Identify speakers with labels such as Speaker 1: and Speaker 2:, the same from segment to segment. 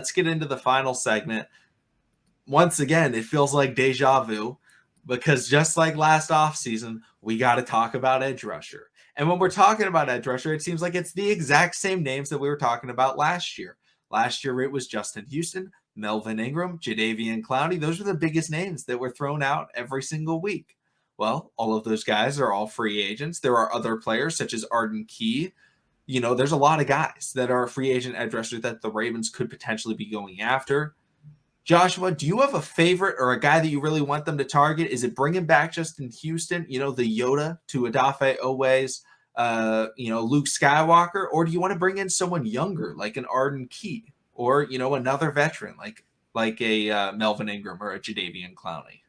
Speaker 1: Let's get into the final segment. Once again, it feels like deja vu because just like last offseason, we got to talk about edge rusher. And when we're talking about edge rusher, it seems like it's the exact same names that we were talking about last year. Last year, it was Justin Houston, Melvin Ingram, Jadeveon Clowney. Those were the biggest names that were thrown out every single week. Well, all of those guys are all free agents. There are other players such as Arden Key. There's a lot of guys that are free agent edge rushers that the Ravens could potentially be going after. Joshua, do you have a favorite or a guy that you really want them to target? Is it bringing back Justin Houston, the Yoda to Odafe Oweh's, Luke Skywalker? Or do you want to bring in someone younger like an Arden Key or, another veteran like a Melvin Ingram or a Jadeveon Clowney?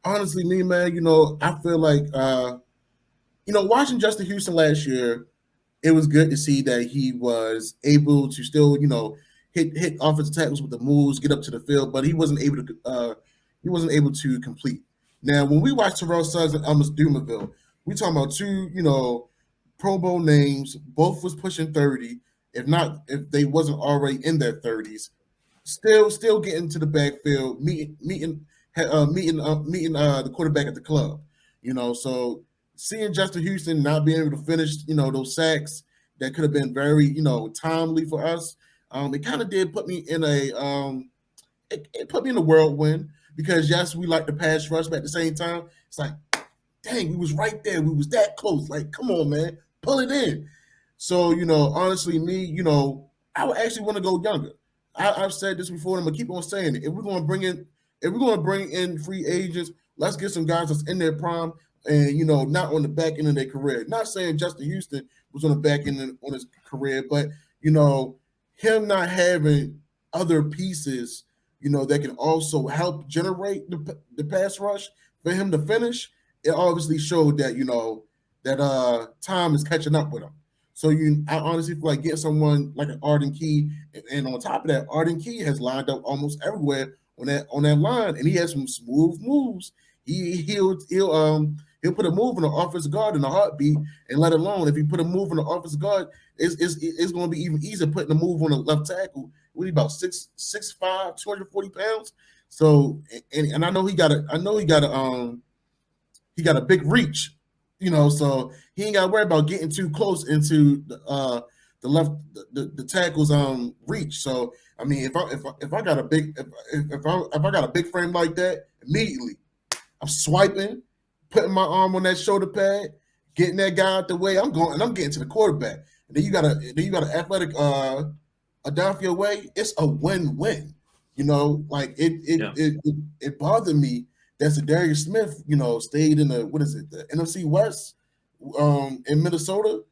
Speaker 2: Honestly, me, man, I feel like, watching Justin Houston last year, it was good to see that he was able to still, hit offensive tackles with the moves, get up to the field, but he wasn't able to complete. Now, when we watch Terrell Suggs and Elvis Dumerville, we talking about two, Pro Bowl names. Both was pushing 30, if they wasn't already in their 30s. Still getting to the backfield, meeting the quarterback at the club. So seeing Justin Houston not being able to finish, those sacks that could have been very, timely for us. It kind of did put me in it put me in a whirlwind because yes, we like the pass rush, but at the same time, it's like, dang, we was right there. We was that close. Like, come on, man, pull it in. So, honestly, me, I would actually want to go younger. I've said this before, and I'm gonna keep on saying it. If we're gonna bring in free agents, let's get some guys that's in their prime and not on the back end of their career. Not saying Justin Houston was on the back end on his career, but him not having other pieces, that can also help generate the pass rush for him to finish, it obviously showed that, that time is catching up with him. So I honestly feel like getting someone like an Arden Key, and on top of that, Arden Key has lined up almost everywhere on that line, and he has some smooth moves. He'll put a move on the offensive guard in a heartbeat, and let alone if he put a move on the offensive guard, it's going to be even easier putting a move on the left tackle. What about 6'5", 240 pounds? So and I know he got a big reach, so he ain't got to worry about getting too close into the tackle's reach. So I mean, if I got a big frame like that, immediately I'm swiping, putting my arm on that shoulder pad, getting that guy out the way. I'm getting to the quarterback. And then you got an athletic Odafe Oweigh. It's a win-win. Like it bothered me that Zadarius Smith, stayed in the NFC West in Minnesota.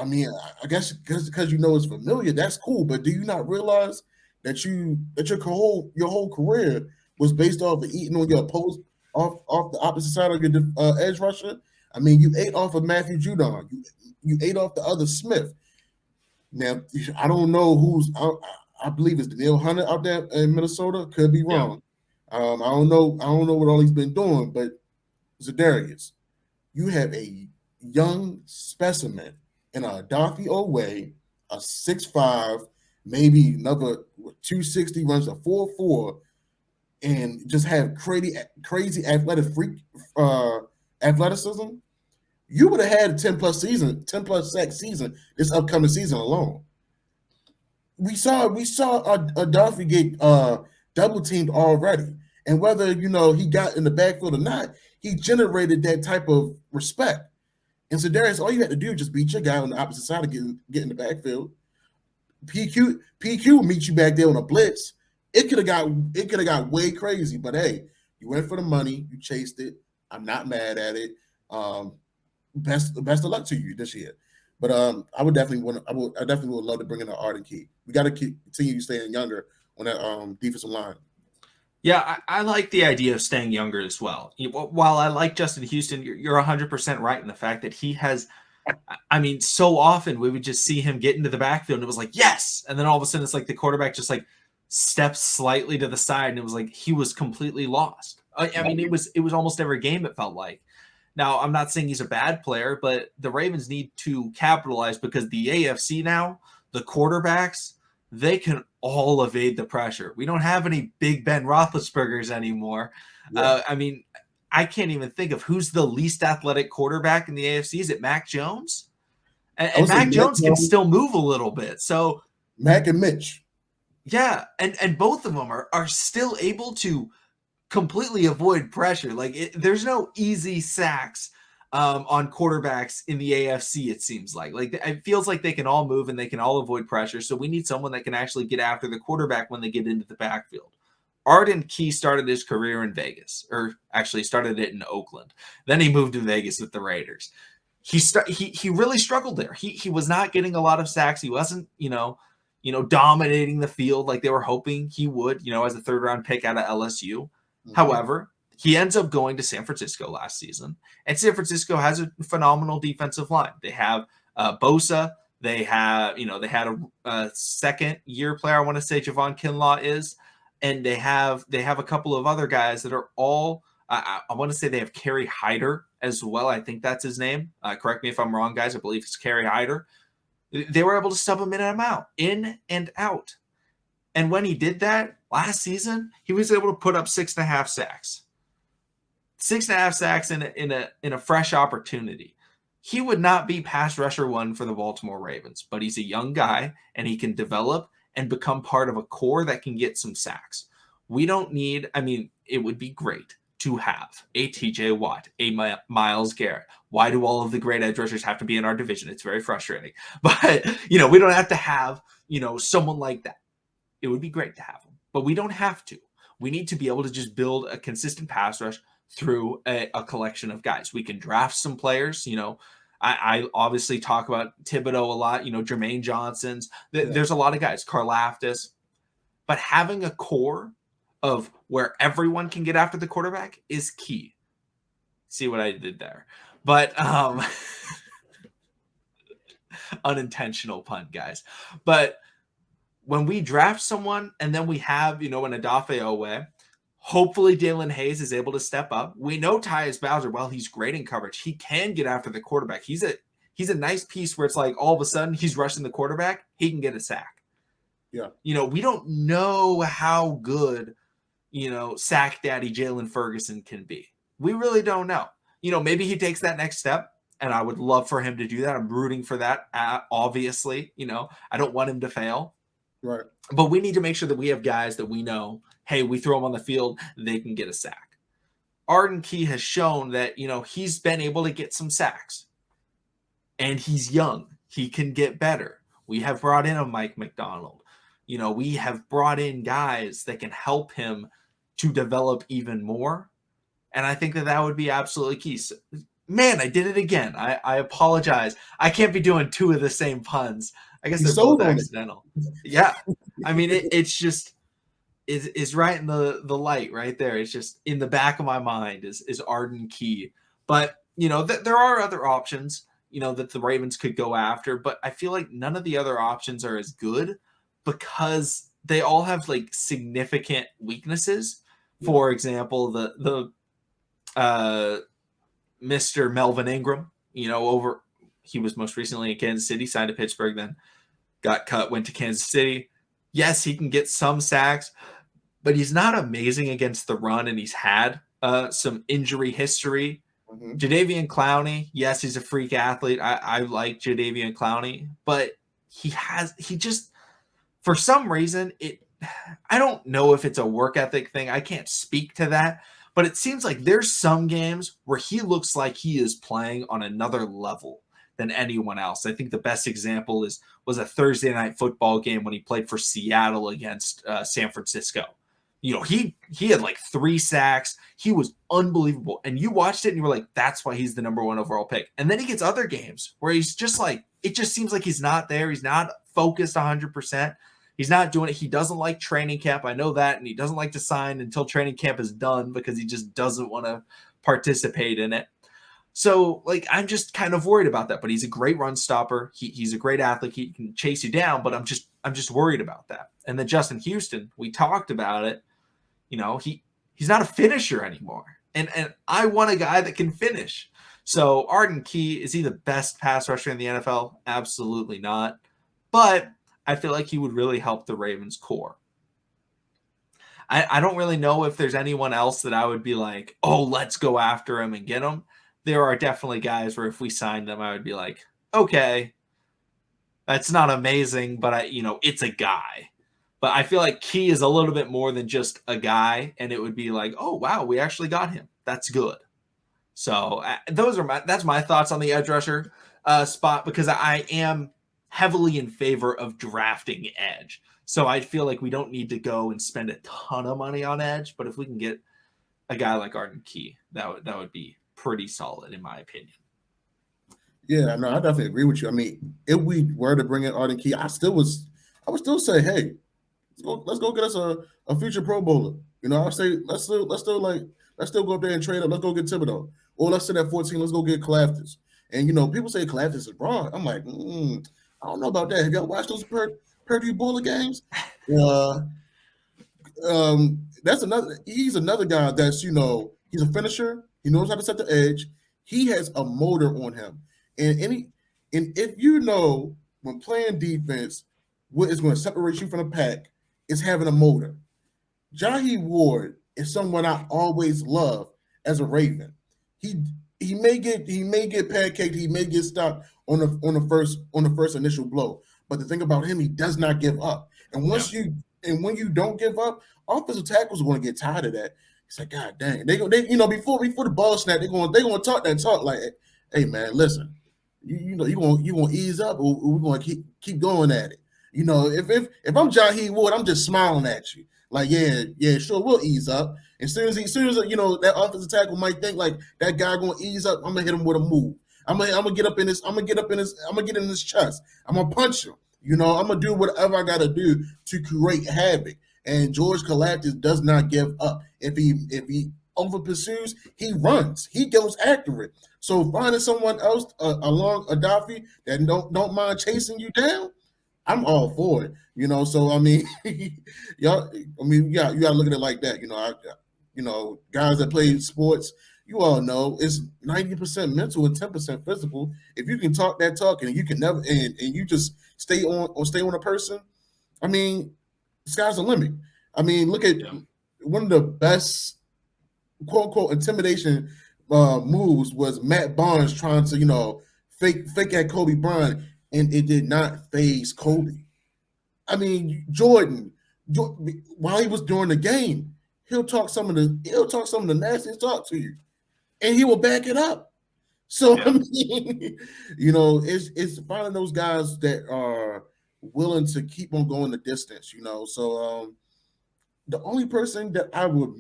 Speaker 2: I mean, I guess because it's familiar, that's cool. But do you not realize that your whole career was based off of eating on your opposed off the opposite side of your edge rusher? I mean, you ate off of Matthew Judon. You ate off the other Smith. Now, I don't know I believe it's Danielle Hunter out there in Minnesota. Could be wrong. Yeah. I don't know what all he's been doing, but Zadarius, you have a young specimen in a Odafe Oweigh, a 6'5", maybe another 260, runs a 4.4, and just have crazy athleticism. You would have had a 10+ sack season this upcoming season alone. We saw Odafe get double teamed already, and whether he got in the backfield or not, he generated that type of respect. And so Darius, all you had to do is just beat your guy on the opposite side of get in the backfield. PQ meet you back there on a blitz. It could have got way crazy, but hey, you went for the money, you chased it. I'm not mad at it. Best of luck to you this year. But I definitely would love to bring in an Arden Key. We got to continue staying younger on that defensive line.
Speaker 1: Yeah, I like the idea of staying younger as well. While I like Justin Houston, you're 100% right in the fact that he has. I mean, so often we would just see him get into the backfield and it was like, yes. And then all of a sudden it's like the quarterback just like steps slightly to the side and it was like he was completely lost. I mean, it was almost every game it felt like. Now, I'm not saying he's a bad player, but the Ravens need to capitalize because the AFC now, the quarterbacks, they can all evade the pressure. We don't have any Big Ben Roethlisbergers anymore.
Speaker 2: Yeah.
Speaker 1: I mean, I can't even think of who's the least athletic quarterback in the AFC. Is it Mac Jones?
Speaker 2: I
Speaker 1: And
Speaker 2: would say
Speaker 1: Mac
Speaker 2: Mac
Speaker 1: Jones can
Speaker 2: Jones,
Speaker 1: still move a little bit. So
Speaker 2: Mac and Mitch.
Speaker 1: yeah, and both of them are still able to completely avoid pressure. Like there's no easy sacks on quarterbacks in the AFC. It seems like it feels like they can all move and they can all avoid pressure. So we need someone that can actually get after the quarterback when they get into the backfield. Arden Key started his career in Vegas, or actually started it in Oakland. Then he moved to Vegas with the Raiders. He really struggled there. He was not getting a lot of sacks. He wasn't dominating the field like they were hoping he would. As a third round pick out of LSU. However, he ends up going to San Francisco last season, and San Francisco has a phenomenal defensive line. They have Bosa. They had a second year player. I want to say Javon Kinlaw is, and they have a couple of other guys that are all. I want to say they have Kerry Hyder as well. I think that's his name. Correct me if I'm wrong, guys. I believe it's Kerry Hyder. They were able to stub him in and out. And when he did that last season, he was able to put up 6.5 sacks. 6.5 sacks in a fresh opportunity. He would not be pass rusher one for the Baltimore Ravens, but he's a young guy and he can develop and become part of a core that can get some sacks. We don't need, it would be great to have a TJ Watt, a Myles Garrett. Why do all of the great edge rushers have to be in our division? It's very frustrating. But, we don't have to have, someone like that. It would be great to have them, but we don't have to. We need to be able to just build a consistent pass rush through a collection of guys. We can draft some players. I obviously talk about Thibodeau a lot. Jermaine Johnson's. There's a lot of guys. Karlaftis. But having a core of where everyone can get after the quarterback is key. See what I did there? But unintentional pun, guys. But when we draft someone and then we have, an Odafe Owe, hopefully Dalen Hayes is able to step up. We know Tyus Bowser, well, he's great in coverage. He can get after the quarterback. He's a nice piece where it's like all of a sudden he's rushing the quarterback. He can get a sack.
Speaker 2: Yeah.
Speaker 1: We don't know how good, sack daddy Jalen Ferguson can be. We really don't know. Maybe he takes that next step, and I would love for him to do that. I'm rooting for that, obviously. I don't want him to fail.
Speaker 2: Right.
Speaker 1: But we need to make sure that we have guys that we know, hey, we throw them on the field, they can get a sack. Arden Key has shown that, he's been able to get some sacks. And he's young. He can get better. We have brought in a Mike McDonald. We have brought in guys that can help him to develop even more. And I think that would be absolutely key. So, man, I did it again. I apologize. I can't be doing two of the same puns. I guess they're both accidental. Yeah. It's just is right in the light right there. It's just in the back of my mind is Arden Key. But, there are other options, that the Ravens could go after. But I feel like none of the other options are as good because they all have like significant weaknesses. For example, the Mr. Melvin Ingram, he was most recently in Kansas City, signed to Pittsburgh, then got cut, went to Kansas City. Yes, he can get some sacks, but he's not amazing against the run, and he's had some injury history.
Speaker 2: Mm-hmm.
Speaker 1: Jadeveon Clowney, yes, he's a freak athlete. I like Jadeveon Clowney, but he just, for some reason, I don't know if it's a work ethic thing. I can't speak to that. But it seems like there's some games where he looks like he is playing on another level than anyone else. I think the best example was a Thursday night football game when he played for Seattle against San Francisco. He had like 3 sacks. He was unbelievable. And you watched it and you were like, that's why he's the number 1 overall pick. And then he gets other games where he's just like, it just seems like he's not there. He's not focused 100%. He's not doing it. He doesn't like training camp. I know that. And he doesn't like to sign until training camp is done because he just doesn't want to participate in it. So, I'm just kind of worried about that. But he's a great run stopper. He's a great athlete. He can chase you down. But I'm just worried about that. And then Justin Houston, we talked about it. He's not a finisher anymore. And I want a guy that can finish. So Arden Key, is he the best pass rusher in the NFL? Absolutely not. But I feel like he would really help the Ravens core. I don't really know if there's anyone else that I would be like, oh, let's go after him and get him. There are definitely guys where if we signed them, I would be like, okay, that's not amazing, but it's a guy. But I feel like Key is a little bit more than just a guy, and it would be like, oh wow, we actually got him. That's good. So that's my thoughts on the edge rusher spot, because I am heavily in favor of drafting edge. So I feel like we don't need to go and spend a ton of money on edge, but if we can get a guy like Arden Key, that would be pretty solid in my opinion.
Speaker 2: Yeah, no, I definitely agree with you. I mean, if we were to bring in Arden Key, I would still say, hey, let's go get us a future Pro Bowler. I say let's still go up there and trade up. Let's go get Thibodeau, or let's sit at 14. Let's go get Kalafdis. And people say Kalafdis is broad. I'm like, I don't know about that. Have y'all watched those Purdue Bowler games? That's another. He's another guy that's he's a finisher. He knows how to set the edge. He has a motor on him, and if when playing defense, what is going to separate you from the pack is having a motor. Jahi Ward is someone I always love as a Raven. He may get pancaked, he may get stopped on the first initial blow. But the thing about him, he does not give up. And when you don't give up, offensive tackles are going to get tired of that. It's like, God dang, before the ball snap, they're going to talk that talk like, hey man, listen, you going to ease up, or we're going to keep going at it. If I'm Jahi Ward, I'm just smiling at you. Like, yeah, sure, we'll ease up. As soon as that offensive tackle might think like that guy gonna ease up, I'm gonna hit him with a move. I'm gonna get in his chest. I'm gonna punch him. I'm gonna do whatever I gotta do to create havoc. And George Kalafdis does not give up. If he over pursues, he runs. He goes after it. So finding someone else along Adafi that don't mind chasing you down, I'm all for it, So I mean, you gotta look at it like that, guys that play sports, you all know it's 90% mental and 10% physical. If you can talk that talk and you can never and you just stay on a person, I mean, the sky's the limit. I mean, look at one of the best quote unquote intimidation moves was Matt Barnes trying to fake at Kobe Bryant. And it did not phase Kobe. I mean, Jordan, while he was during the game, he'll talk some of the nastiest talk to you, and he will back it up. So I mean, it's finding those guys that are willing to keep on going the distance. So the only person that I would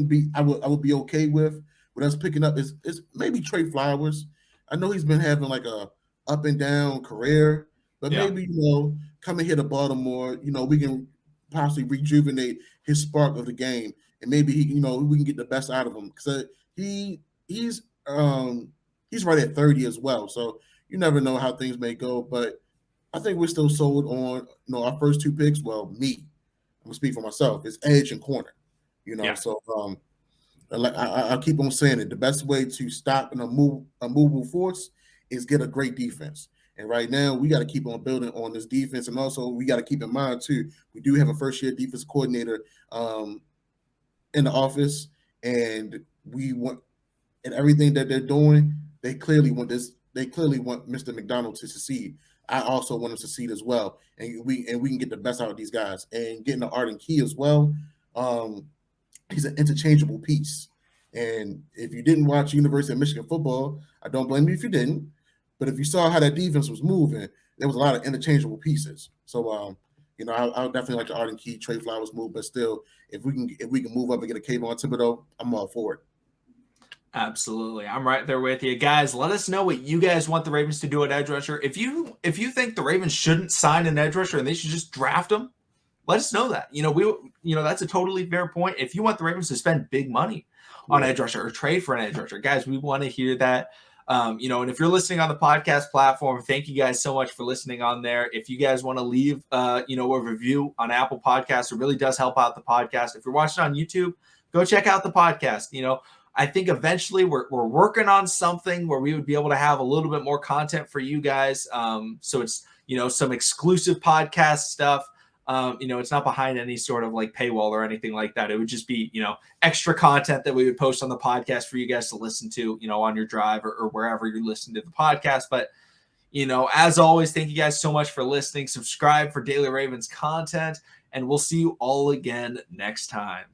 Speaker 2: be okay with us picking up is maybe Trey Flowers. I know he's been having like a up and down career, but maybe coming here to Baltimore, we can possibly rejuvenate his spark of the game, and maybe we can get the best out of him, because he's right at 30 as well, so you never know how things may go. But I think we're still sold on our first two picks. Well, I'm gonna speak for myself. It's edge and corner, So I keep on saying it. The best way to stop a movable force is get a great defense. And right now, we got to keep on building on this defense. And also, we got to keep in mind, too, we do have a first-year defense coordinator in the office, and everything that they're doing, they clearly want Mr. McDonald to succeed. I also want him to succeed as well. And we can get the best out of these guys. And getting the Arden Key as well, he's an interchangeable piece. And if you didn't watch University of Michigan football, I don't blame you if you didn't. But if you saw how that defense was moving, there was a lot of interchangeable pieces. So, I would definitely like the Arden Key, Trey Flowers move. But still, if we can move up and get a Kayvon Thibodeau, I'm all for it.
Speaker 1: Absolutely. I'm right there with you. Guys, let us know what you guys want the Ravens to do at edge rusher. If you think the Ravens shouldn't sign an edge rusher and they should just draft them, let us know that. That's a totally fair point. If you want the Ravens to spend big money on edge rusher or trade for an edge rusher, guys, we want to hear that. And if you're listening on the podcast platform, thank you guys so much for listening on there. If you guys want to leave, a review on Apple Podcasts, it really does help out the podcast. If you're watching on YouTube, go check out the podcast. I think eventually we're working on something where we would be able to have a little bit more content for you guys. So it's, some exclusive podcast stuff. It's not behind any sort of like paywall or anything like that. It would just be, extra content that we would post on the podcast for you guys to listen to, on your drive or wherever you're listening to the podcast. But, as always, thank you guys so much for listening. Subscribe for daily Ravens content, and we'll see you all again next time.